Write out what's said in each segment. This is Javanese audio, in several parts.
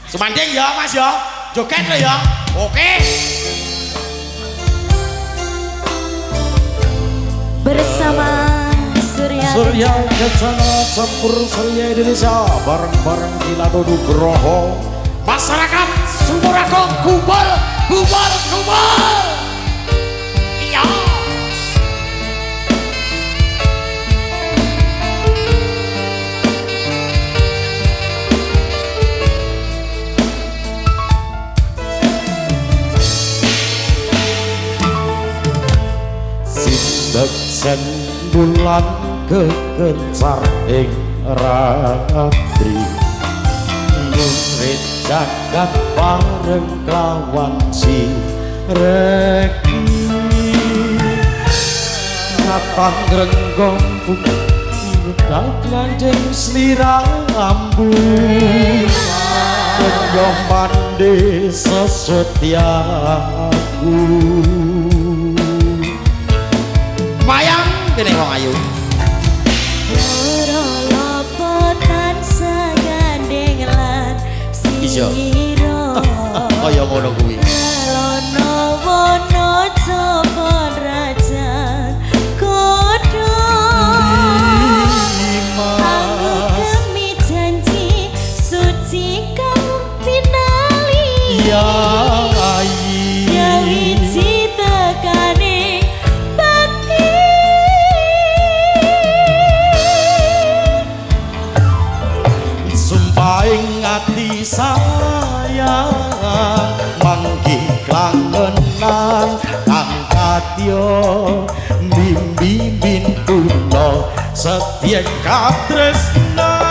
Semanding ya Mas ya. Joget lo ya. Oke. Bersama Surya Kencana Campur Surya Indonesia bareng-bareng Gila Nugroho. Masyarakat Sumuragung kumpul. Iya. Sindak sen bulan kekencar ing ratri murid jagat bareng lawan si reki natang renggong budal klanjeng slirambu kenyo mande sesetiaku Mayang kene wong ayu. Kaya ngono kuwi. Lono-wono coba rajan kodho. Aku demi janji suci kang pinali. ya wiji tekane bati. Sumpahing ati sayang mangki klangenan kang kadya mimbi kula setya katresnan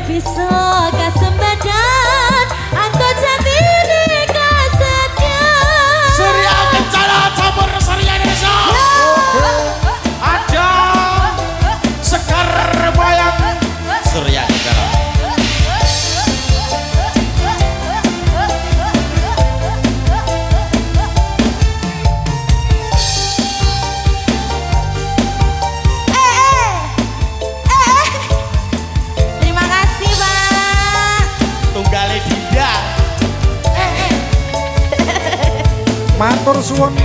Bisa kasembadan angko jatine kasetyan Surya Kencana Campur Surya Indonesia. Ada Sekar Mayang Surya Kencana. Terima kasih Pak. Tunggale Dinda. matur suwun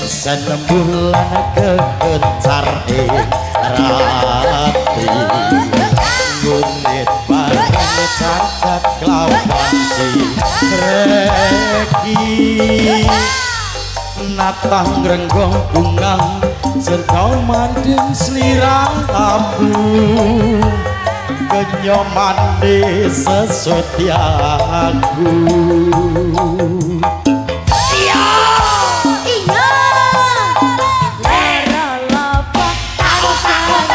sindak bulan kekencar ing ratri ngunit bareng cacat kelawan si reki natang renggong bungang serta manding slirang abu kenyo mandi sesetiaku Iya. Lera lapa aku sangat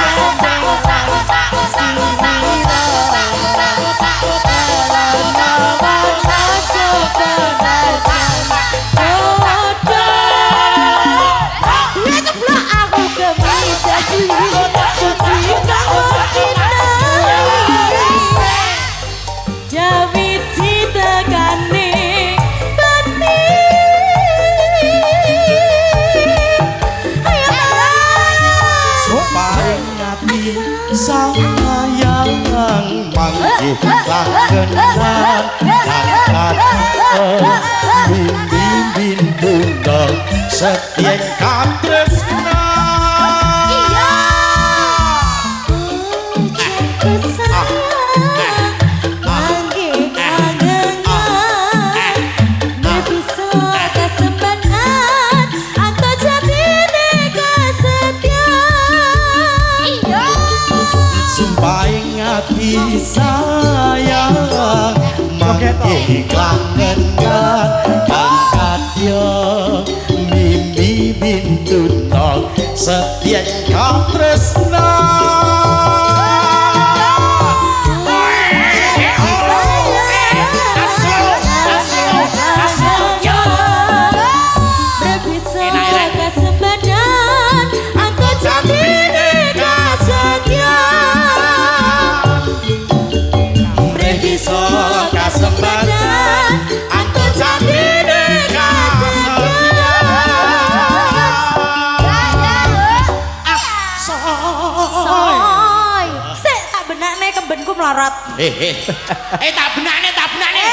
sayang manggih langenan angkat bimbing tunggal setya katresnan sumpahing ati sayang mangke klangenan angkat yo mimpi bintutno setya katresnan Kasembadan angko jati benku melorot. Tak benakne.